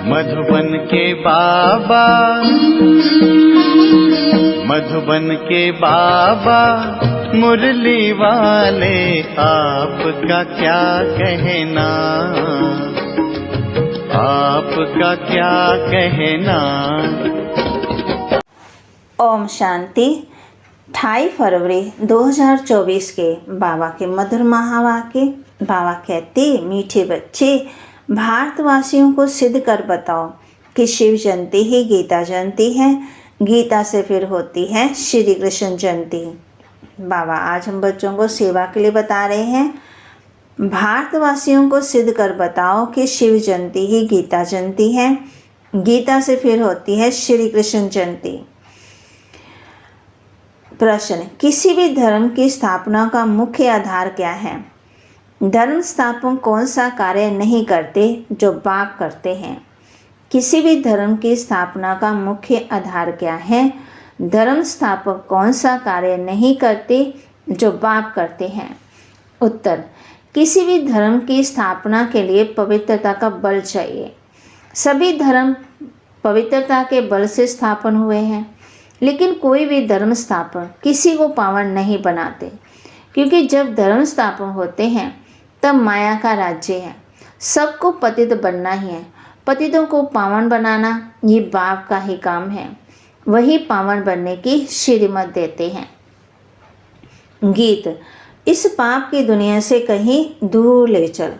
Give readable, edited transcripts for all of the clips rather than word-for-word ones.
मधुबन के बाबा, मधुबन के बाबा मुरली वाले, आपका क्या कहना, आपका क्या कहना। ओम शांति। 28 फरवरी 2024 के बाबा के मधुर महावाक्य। बाबा कहते, मीठे बच्चे, भारतवासियों को सिद्ध कर बताओ कि शिव जयंती ही गीता जयंती है, गीता से फिर होती है श्री कृष्ण जयंती। बाबा आज हम बच्चों को सेवा के लिए बता रहे हैं, भारतवासियों को सिद्ध कर बताओ कि शिव जयंती ही गीता जयंती है, गीता से फिर होती है श्री कृष्ण जयंती। प्रश्न, किसी भी धर्म की स्थापना का मुख्य आधार क्या है? धर्म स्थापक कौन सा कार्य नहीं करते जो बाप करते हैं? किसी भी धर्म की स्थापना का मुख्य आधार क्या है? धर्म स्थापक कौन सा कार्य नहीं करते जो बाप करते हैं? उत्तर, किसी भी धर्म की स्थापना के लिए पवित्रता का बल चाहिए। सभी धर्म पवित्रता के बल से स्थापन हुए हैं, लेकिन कोई भी धर्म स्थापन किसी को पावन नहीं बनाते, क्योंकि जब धर्म स्थापन होते हैं तब माया का राज्य है, सबको पतित बनना ही है। पतितों को पावन बनाना ये बाप का ही काम है, वही पावन बनने की श्रीमत देते हैं। गीत, इस पाप की दुनिया से कहीं दूर ले चल,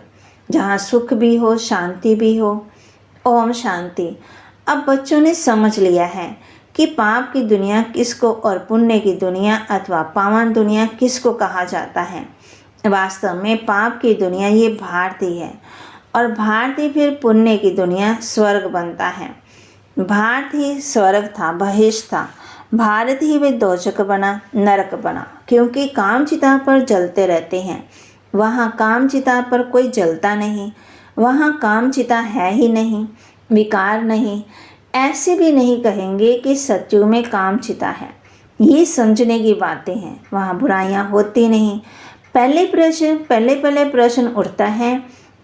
जहाँ सुख भी हो, शांति भी हो। ओम शांति। अब बच्चों ने समझ लिया है कि पाप की दुनिया किसको और पुण्य की दुनिया अथवा पावन दुनिया किसको कहा जाता है। वास्तव में पाप की दुनिया ये भारती है, और भारती फिर पुण्य की दुनिया स्वर्ग बनता है। भारत ही स्वर्ग था, बहिष्ठ था, भारत ही वे दोजक बना, नरक बना, क्योंकि काम चिता पर जलते रहते हैं। वहाँ काम चिता पर कोई जलता नहीं, वहाँ काम चिता है ही नहीं, विकार नहीं। ऐसे भी नहीं कहेंगे कि सत्युग में काम चिता है, ये समझने की बातें हैं। वहाँ बुराइयाँ होती नहीं। पहले प्रश्न उठता है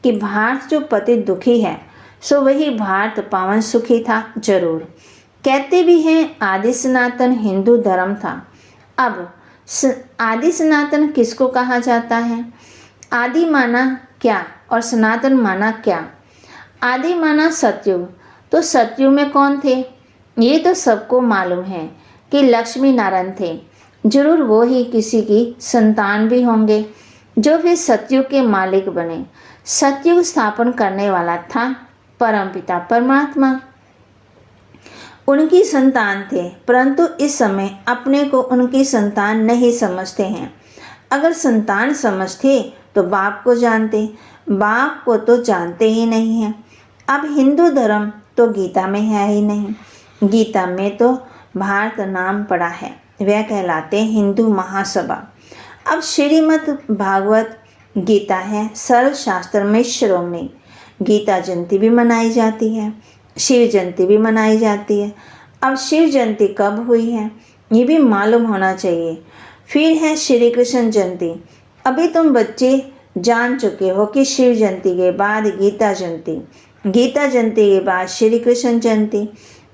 कि भारत जो पति दुखी है, सो वही भारत पावन सुखी था। जरूर कहते भी हैं आदि सनातन हिंदू धर्म था। अब आदि सनातन किसको कहा जाता है? आदि माना क्या और सनातन माना क्या? आदि माना सतयुग, तो सतयुग में कौन थे? ये तो सबको मालूम है कि लक्ष्मी नारायण थे। जरूर वो ही किसी की संतान भी होंगे जो फिर सतयुग के मालिक बने। सतयुग स्थापन करने वाला था परमपिता परमात्मा, उनकी संतान थे, परंतु इस समय अपने को उनकी संतान नहीं समझते हैं। अगर संतान समझते तो बाप को जानते, बाप को तो जानते ही नहीं हैं। अब हिंदू धर्म तो गीता में है ही नहीं, गीता में तो भारत नाम पड़ा है, वह कहलाते हिंदू महासभा। अब श्रीमद् भागवत गीता है सर्वशास्त्र में शिरोमणि। गीता जयंती भी मनाई जाती है, शिव जयंती भी मनाई जाती है। अब शिव जयंती कब हुई है ये भी मालूम होना चाहिए। फिर है श्री कृष्ण जयंती। अभी तुम बच्चे जान चुके हो कि शिव जयंती के बाद गीता जयंती, गीता जयंती के बाद श्री कृष्ण जयंती,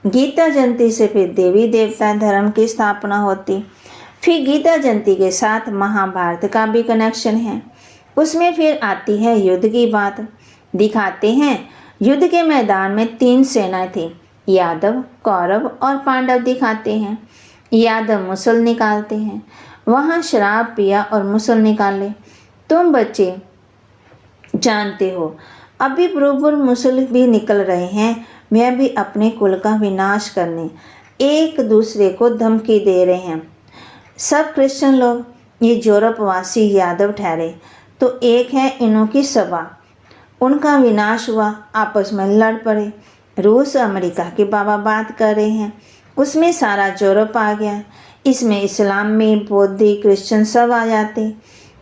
गीता जयंती से फिर देवी देवता धर्म की स्थापना होती। फिर गीता जयंती के साथ महाभारत का भी कनेक्शन है। उसमें फिर आती है युद्ध की बात। दिखाते हैं युद्ध के मैदान में 3 सेनाएं थी, यादव, कौरव और पांडव दिखाते हैं। यादव मुसल निकालते हैं, वहाँ शराब पिया और मुसल निकाले। तुम बच्चे जानते हो अभी बरोबर मुसल भी निकल रहे हैं, वह भी अपने कुल का विनाश करने एक दूसरे को धमकी दे रहे हैं। सब क्रिश्चियन लोग ये यूरोपवासी यादव ठहरे तो एक है इनों की सभा, उनका विनाश हुआ, आपस में लड़ पड़े। रूस अमेरिका के बाबा बात कर रहे हैं, उसमें सारा यूरोप आ गया, इसमें इस्लाम में बौद्ध क्रिश्चियन सब आ जाते।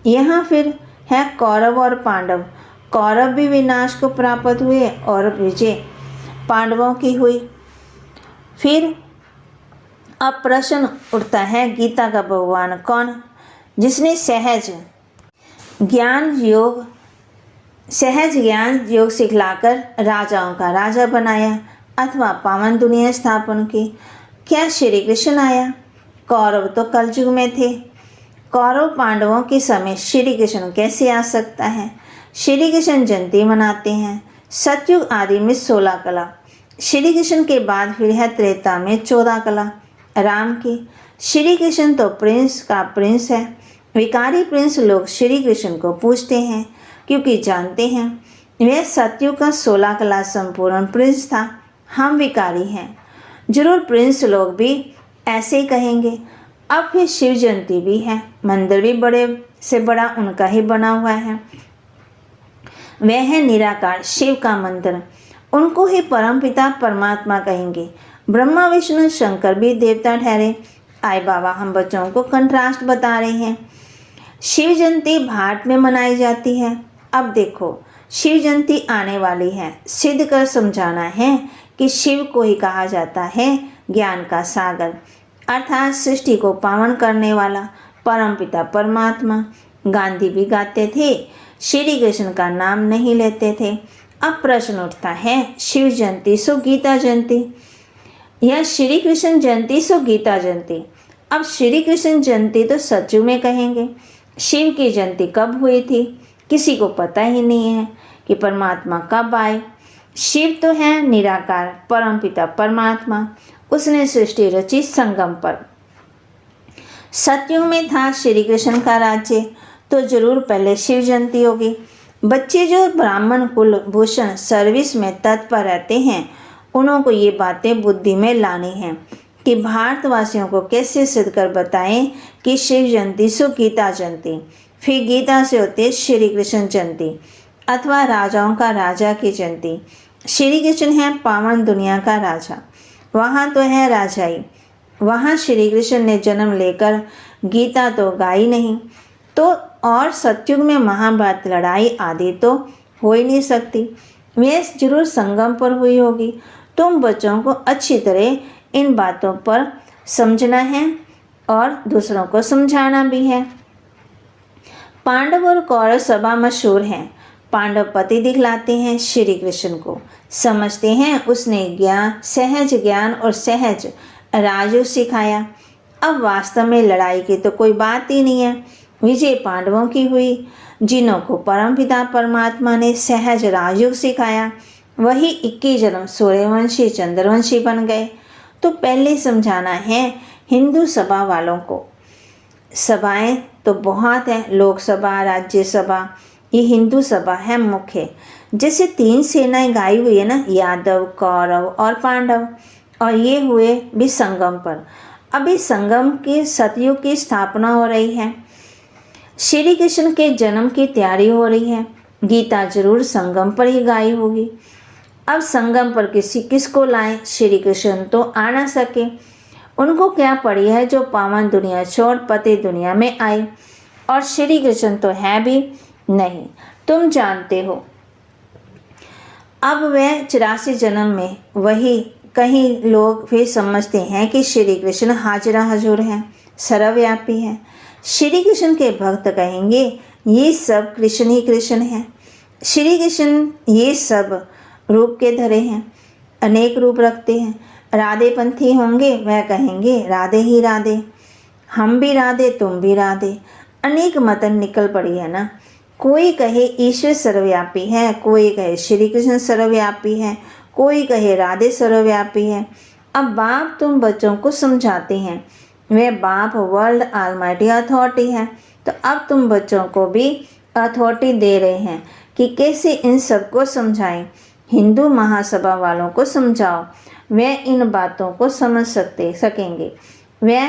यहाँ फिर है कौरव और पांडव। कौरव भी विनाश को प्राप्त हुए और विजय पांडवों की हुई। फिर अब प्रश्न उठता है गीता का भगवान कौन, जिसने सहज ज्ञान योग सहज ज्ञान योग सिखलाकर राजाओं का राजा बनाया अथवा पावन दुनिया स्थापन की। क्या श्री कृष्ण आया? कौरव तो कलयुग में थे। कौरव पांडवों के समय श्री कृष्ण कैसे आ सकता है? श्री कृष्ण जयंती मनाते हैं। सतयुग आदि में 16 कला, श्री कृष्ण के बाद फिर है त्रेता में 14 कला राम की। श्री कृष्ण तो प्रिंस का प्रिंस है। विकारी प्रिंस लोग श्री कृष्ण को पूछते हैं क्योंकि जानते हैं वह सतयुग का 16 कला संपूर्ण प्रिंस था। हम विकारी हैं। जरूर प्रिंस लोग भी ऐसे ही कहेंगे। अब फिर शिव जयंती भी है। मंदिर भी बड़े से बड़ा उनका ही बना हुआ है। वह है निराकार शिव का मंदिर। उनको ही परमपिता परमात्मा कहेंगे। ब्रह्मा विष्णु शंकर भी देवता ठहरे। आए बाबा, हम बच्चों को कंट्रास्ट बता रहे हैं। शिव जयंती भाट में मनाई जाती है। अब देखो, शिव जयंती आने वाली है। सिद्ध कर समझाना है कि शिव को ही कहा जाता है ज्ञान का सागर, अर्थात सृष्टि को पावन करने वाला परमपिता परमात्मा। गांधी भी गाते थे, श्री कृष्ण का नाम नहीं लेते थे। अब प्रश्न उठता है, शिव जयंती सो गीता जयंती या श्री कृष्ण जयंती सो गीता जयंती। अब श्री कृष्ण जयंती तो सचु में कहेंगे। शिव की जयंती कब हुई थी? किसी को पता ही नहीं है कि परमात्मा कब आए। शिव तो है निराकार परमपिता परमात्मा। उसने सृष्टि रची संगम पर। सतयुग में था श्री कृष्ण का राज्य, तो जरूर पहले शिव जयंती होगी। बच्चे जो ब्राह्मण कुल भूषण सर्विस में तत्पर रहते हैं, उनको ये बातें बुद्धि में लानी हैं कि भारतवासियों को कैसे सिद्ध कर बताएं कि शिव जयंती सो गीता जयंती, फिर गीता से होती श्री कृष्ण जयंती अथवा राजाओं का राजा की जयंती। श्री कृष्ण है पावन दुनिया का राजा। वहाँ तो है राजाई। वहाँ श्री कृष्ण ने जन्म लेकर गीता तो गाई नहीं, तो और सतयुग में महाभारत लड़ाई आदि तो हो ही नहीं सकती। वह जरूर संगम पर हुई होगी। तुम बच्चों को अच्छी तरह इन बातों पर समझना है और दूसरों को समझाना भी है। पांडव और कौरव सभा मशहूर हैं। पांडव पति दिखलाते हैं श्री कृष्ण को, समझते हैं उसने ज्ञान, सहज ज्ञान और सहज राजयोग सिखाया। अब वास्तव में लड़ाई की तो कोई बात ही नहीं है। विजय पांडवों की हुई। जिन्हों को परमपिता परमात्मा ने सहज राजयोग सिखाया, वही 21 जन्म सूर्यवंशी चंद्रवंशी बन गए। तो पहले समझाना है हिंदू सभा वालों को। सभाएं तो बहुत हैं, लोकसभा, राज्यसभा, ये हिंदू सभा है मुख्य। जैसे 3 सेनाएं गाई हुई है ना, यादव, कौरव और पांडव, और ये हुए भी संगम पर। अभी संगम के सतयुग की स्थापना हो रही है। श्री कृष्ण के जन्म की तैयारी हो रही है। गीता जरूर संगम पर ही गाई होगी। अब संगम पर किसको लाएं? श्री कृष्ण तो आ ना सके। उनको क्या पड़ी है जो पावन दुनिया छोड़ पति दुनिया में आए, और श्री कृष्ण तो है भी नहीं, तुम जानते हो। अब वह 84 जन्म में वही। कहीं लोग फिर समझते हैं कि श्री कृष्ण हाजरा हजूर हैं, सर्वव्यापी हैं। श्री कृष्ण के भक्त कहेंगे ये सब कृष्ण ही कृष्ण हैं। श्री कृष्ण ये सब रूप के धरे हैं, अनेक रूप रखते हैं। राधे पंथी होंगे, वह कहेंगे राधे ही राधे, हम भी राधे तुम भी राधे। अनेक मतन निकल पड़ी है ना। कोई कहे ईश्वर सर्वव्यापी है, कोई कहे श्री कृष्ण सर्वव्यापी है, कोई कहे राधे सर्वव्यापी है। अब बाप तुम बच्चों को समझाते हैं, वह बाप वर्ल्ड ऑलमाइटी अथॉरिटी है। तो अब तुम बच्चों को भी अथॉरिटी दे रहे हैं कि कैसे इन सबको समझाएं। हिंदू महासभा वालों को समझाओ, वे इन बातों को समझ सकेंगे। वे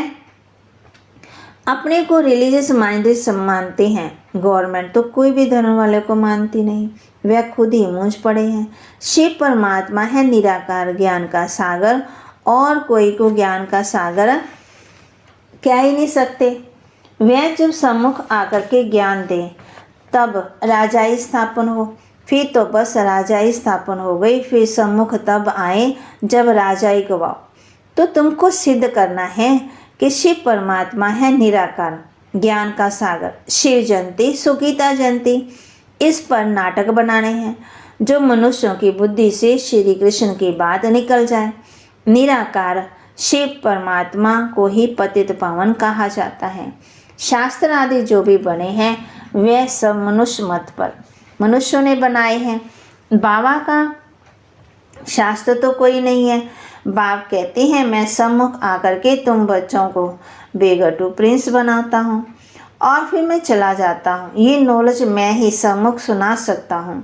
अपने को रिलीजियस माइंडेड मानते हैं। गवर्नमेंट तो कोई भी धर्म वाले को मानती नहीं, वे खुद ही मूंझ पड़े हैं। शिव परमात्मा है निराकार ज्ञान का सागर, और कोई को ज्ञान का सागर कह ही नहीं सकते। वे जब सम्मुख आकर के ज्ञान दें तब राजाई स्थापन हो, फिर तो बस राजाई स्थापन हो गई। फिर सम्मुख तब आए जब राजाई गवाओ। तो तुमको सिद्ध करना है कि शिव परमात्मा है निराकार ज्ञान का सागर। शिव जयंती सुगीता जयंती, इस पर नाटक बनाने हैं जो मनुष्यों की बुद्धि से श्री कृष्ण की बात निकल जाए। निराकार शिव परमात्मा को ही पतित पावन कहा जाता है। शास्त्र आदि जो भी बने हैं वे सब मनुष्य मत पर मनुष्यों ने बनाए हैं। बाबा का शास्त्र तो कोई नहीं है। बाप कहते हैं मैं सम्मुख आकर के तुम बच्चों को बेगटू प्रिंस बनाता हूँ और फिर मैं चला जाता हूँ। ये नॉलेज मैं ही सम्मुख सुना सकता हूँ।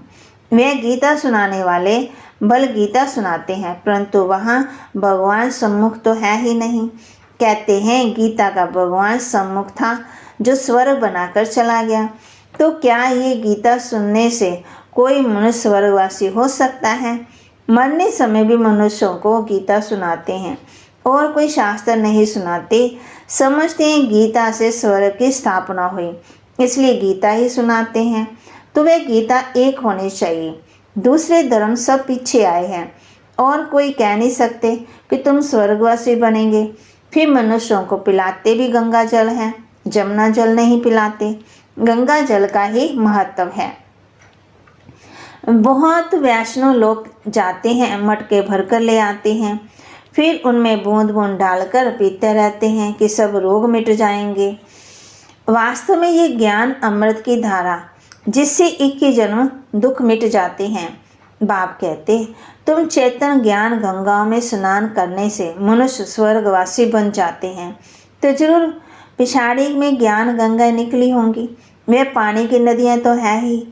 वे गीता सुनाने वाले बल गीता सुनाते हैं, परंतु वहाँ भगवान सम्मुख तो है ही नहीं। कहते हैं गीता का भगवान सम्मुख था जो स्वर्ग बनाकर चला गया। तो क्या ये गीता सुनने से कोई मनुष्य स्वर्गवासी हो सकता है? मरने समय भी मनुष्यों को गीता सुनाते हैं और कोई शास्त्र नहीं सुनाते। समझते हैं गीता से स्वर्ग की स्थापना हुई, इसलिए गीता ही सुनाते हैं। तो वे गीता एक होनी चाहिए। दूसरे धर्म सब पीछे आए हैं और कोई कह नहीं सकते कि तुम स्वर्गवासी बनेंगे। फिर मनुष्यों को पिलाते भी गंगा जल है, जमुना जल नहीं पिलाते। गंगा जल का ही महत्व है। बहुत वैष्णव लोग जाते हैं, मटके भरकर ले आते हैं, फिर उनमें बूंद बूंद डालकर पीते रहते हैं कि सब रोग मिट जाएंगे। वास्तव में ये ज्ञान अमृत की धारा जिससे 21 जन्म दुख मिट जाते हैं। बाप कहते तुम चेतन ज्ञान गंगाओं में स्नान करने से मनुष्य स्वर्गवासी बन जाते हैं, तो जरूर पिछाड़ी में ज्ञान गंगा निकली होंगी। वे पानी की नदियाँ तो है ही।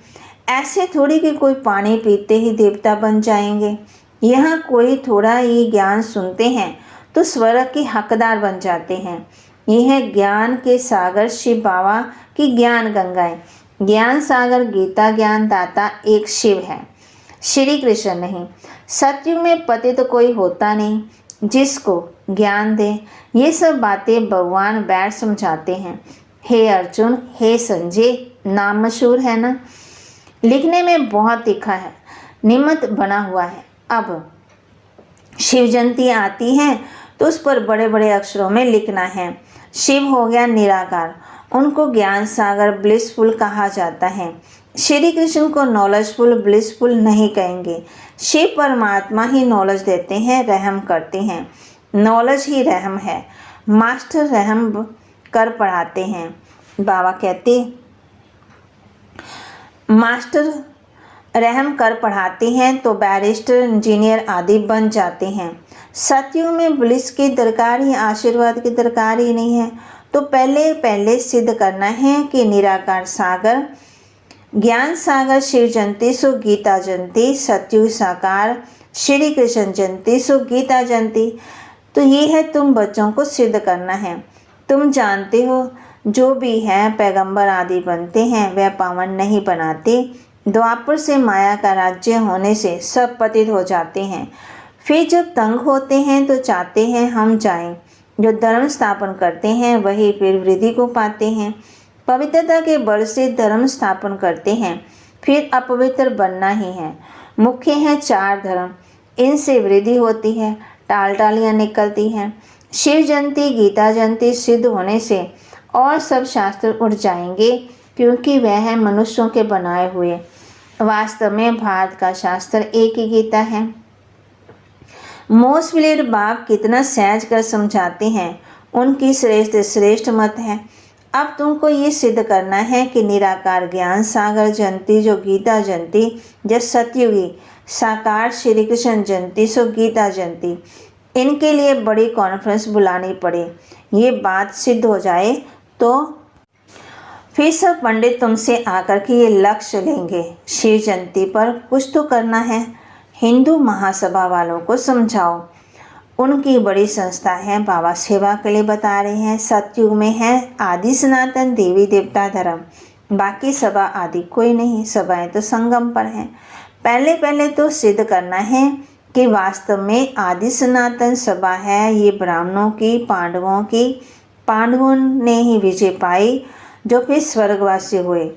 ऐसे थोड़ी कि कोई पानी पीते ही देवता बन जाएंगे। यहाँ कोई थोड़ा ये ज्ञान सुनते हैं तो स्वर्ग के हकदार बन जाते हैं। यह ज्ञान के सागर शिव बाबा की ज्ञान गंगाएं। ज्ञान सागर गीता ज्ञान दाता एक शिव है, श्री कृष्ण नहीं। सतयुग में पतित तो कोई होता नहीं जिसको ज्ञान दे। ये सब बातें भगवान बैठ समझाते हैं। हे अर्जुन, हे संजय, नाम मशहूर है ना, लिखने में बहुत तीखा है, निमित्त बना हुआ है। अब शिव जयंती आती है तो उस पर बड़े बड़े अक्षरों में लिखना है। शिव हो गया निराकार, उनको ज्ञान सागर ब्लिसफुल कहा जाता है। श्री कृष्ण को नॉलेजफुल ब्लिसफुल नहीं कहेंगे। शिव परमात्मा ही नॉलेज देते हैं, रहम करते हैं। नॉलेज ही रहम है। मास्टर रहम कर पढ़ाते हैं। बाबा कहते मास्टर रहम कर पढ़ाते हैं तो बैरिस्टर इंजीनियर आदि बन जाते हैं। सतयुग में ब्लिस की दरकार ही, आशीर्वाद की दरकार ही नहीं है। तो पहले सिद्ध करना है कि निराकार सागर ज्ञान सागर शिव जयंती सो गीता जयंती, सतयुग साकार श्री कृष्ण जयंती सो गीता जयंती। तो ये है तुम बच्चों को सिद्ध करना है। तुम जानते हो जो भी है पैगंबर आदि बनते हैं वह पावन नहीं बनाते। द्वापर से माया का राज्य होने से सब पतित हो जाते हैं। फिर जब तंग होते हैं तो चाहते हैं हम जाएं। जो धर्म स्थापन करते हैं वही फिर वृद्धि को पाते हैं। पवित्रता के बल से धर्म स्थापन करते हैं, फिर अपवित्र बनना ही है। मुख्य हैं 4 धर्म, इनसे वृद्धि होती है, टालियाँ निकलती हैं। शिव जयंती गीता जयंती सिद्ध होने से और सब शास्त्र उठ जाएंगे, क्योंकि वह है मनुष्यों के बनाए हुए। वास्तव में भारत का शास्त्र एक ही गीता है। मोस्टली बाप कितना सहज कर समझाते हैं, उनकी श्रेष्ठ मत है। अब तुमको ये सिद्ध करना है कि निराकार ज्ञान सागर जयंती जो गीता जयंती, जब सतयुगी साकार श्री कृष्ण जयंती सो गीता जयंती, इनके लिए बड़ी कॉन्फ्रेंस बुलानी पड़े। ये बात सिद्ध हो जाए तो फिर सब पंडित तुमसे आकर के ये लक्ष्य लेंगे। शिव जयंती पर कुछ तो करना है। हिंदू महासभा वालों को समझाओ, उनकी बड़ी संस्था है, बाबा सेवा के लिए बता रहे हैं। सतयुग में है आदि सनातन देवी देवता धर्म, बाकी सभा आदि कोई नहीं। सभाएं तो संगम पर हैं। पहले तो सिद्ध करना है कि वास्तव में आदि सनातन सभा है ये ब्राह्मणों की, पांडवों की। पांडवों ने ही विजय पाई जो फिर स्वर्गवासी हुए।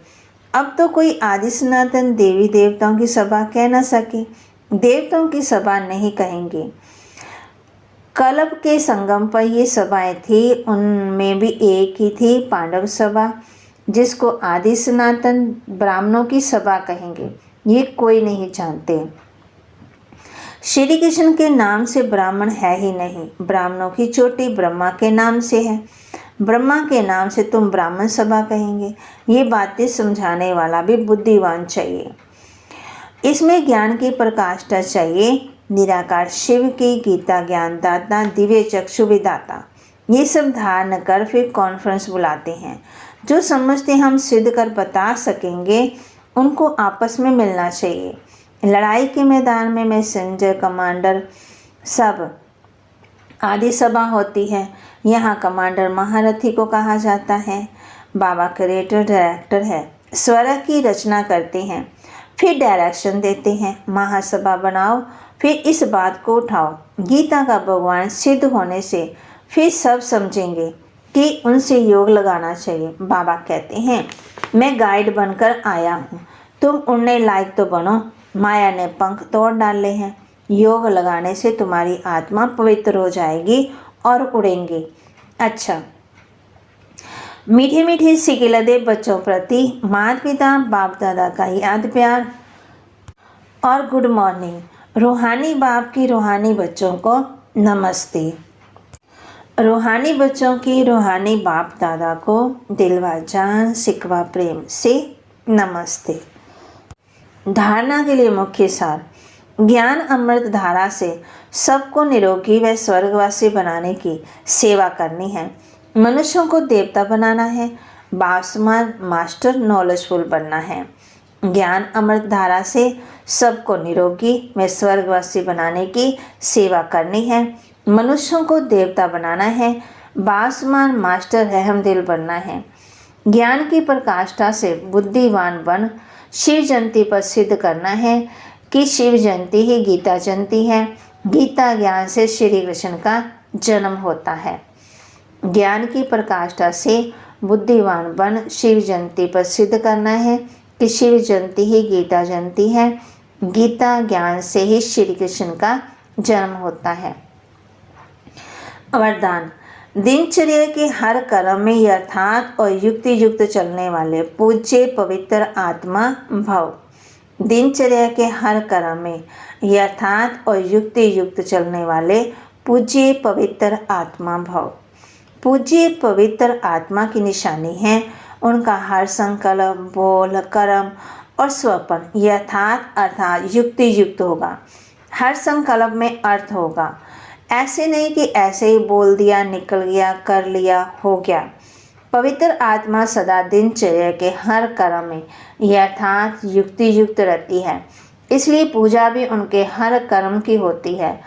अब तो कोई आदि सनातन देवी देवताओं की सभा कह न सके, देवताओं की सभा नहीं कहेंगे। कल्प के संगम पर ये सभाएं थी, उनमें भी एक ही थी पांडव सभा। जिसको आदि सनातन ब्राह्मणों की सभा कहेंगे, ये कोई नहीं जानते। श्री कृष्ण के नाम से ब्राह्मण है ही नहीं। ब्राह्मणों की चोटी ब्रह्मा के नाम से है। ब्रह्मा के नाम से तुम ब्राह्मण सभा कहेंगे। ये बातें समझाने वाला भी बुद्धिवान चाहिए। इसमें ज्ञान की प्रकाष्ठा चाहिए। निराकार शिव की गीता ज्ञानदाता, दिव्य चक्षु विदाता, ये सब धारण कर फिर कॉन्फ्रेंस बुलाते हैं। जो समझते हम सिद्ध कर बता सकेंगे उनको आपस में मिलना चाहिए। लड़ाई के मैदान में मैसेंजर, कमांडर सब आदि सभा होती है। यहाँ कमांडर महारथी को कहा जाता है। बाबा क्रिएटर डायरेक्टर है, स्वर की रचना करते हैं, फिर डायरेक्शन देते हैं। महासभा बनाओ, फिर इस बात को उठाओ। गीता का भगवान सिद्ध होने से फिर सब समझेंगे कि उनसे योग लगाना चाहिए। बाबा कहते हैं, मैं गाइड बनकर आया हूँ, तुम उड़ने लायक तो बनो। माया ने पंख तोड़ डाले हैं। योग लगाने से तुम्हारी आत्मा पवित्र हो जाएगी और उड़ेंगे। अच्छा, मीठे मीठे सिकिलदे बच्चों प्रति माता पिता बाप दादा का याद प्यार और गुड मॉर्निंग। रूहानी बाप की रूहानी बच्चों को नमस्ते। रूहानी बच्चों की रूहानी बाप दादा को दिलवा जान सिकवा प्रेम से नमस्ते। धारणा के लिए मुख्य सार। ज्ञान अमृत धारा से सबको निरोगी व स्वर्गवासी बनाने की सेवा करनी है। मनुष्यों को देवता बनाना है। बासमान मास्टर नॉलेजफुल बनना है। ज्ञान अमृत धारा से सबको निरोगी व स्वर्गवासी बनाने की सेवा करनी है। मनुष्यों को देवता बनाना है। बासमान मास्टर रहमदिल बनना है। ज्ञान की प्रकाष्ठा से बुद्धिवान बन शिव जयंती पर सिद्ध करना है कि शिव जयंती ही गीता जयंती है। गीता ज्ञान से श्री कृष्ण का जन्म होता है। ज्ञान की प्रकाष्ठा से बुद्धिवान बन शिव जयंती पर सिद्ध करना है कि शिव जयंती ही गीता जयंती है। गीता ज्ञान से ही श्री कृष्ण का जन्म होता है। वरदान। दिनचर्या के हर कर्म में यथार्थ और युक्ति युक्त चलने वाले पूज्य पवित्र आत्मा भव। दिनचर्या के हर कर्म में यथार्थ और युक्ति युक्त चलने वाले पूज्य पवित्र आत्मा भव। पूज्य पवित्र आत्मा की निशानी है उनका हर संकल्प, बोल, कर्म और स्वपन यथार्थ अर्थात युक्ति युक्त होगा। हर संकल्प में अर्थ होगा। ऐसे नहीं कि ऐसे ही बोल दिया, निकल गया, कर लिया, हो गया। पवित्र आत्मा सदा दिनचर्या के हर कर्म में यथार्थ युक्ति युक्त रहती है। इसलिए पूजा भी उनके हर कर्म की होती है,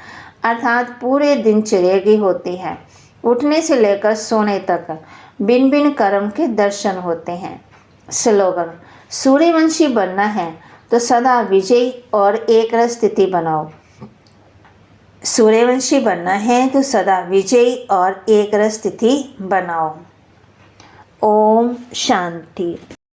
अर्थात पूरे दिनचर्या की होती है। उठने से लेकर सोने तक बिन बिन कर्म के दर्शन होते हैं। स्लोगन। सूर्यवंशी बनना है तो सदा विजयी और एक रस स्थिति बनाओ। सूर्यवंशी बनना है तो सदा विजयी और एक रस स्थिति बनाओ। ओम शांति।